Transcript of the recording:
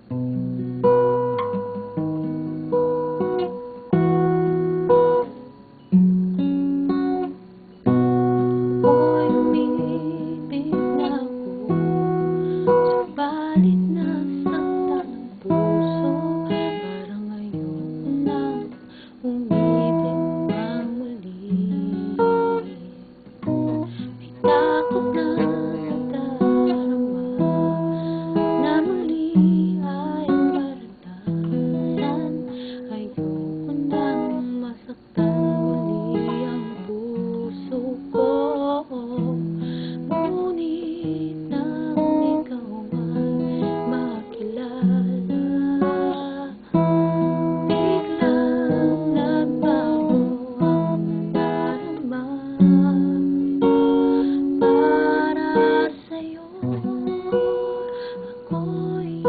Ako'y umibig na ako, subalit nasaktan ang puso. Parang ayoko nang umibig pang muli. May takot na nadarama na muli ay maranasan. Ayoko nang masaktan muli ang puso ko. Ngunit nang ikaw ay makilala, biglang nagbago ang nadarama. Para sa'yo, ako'y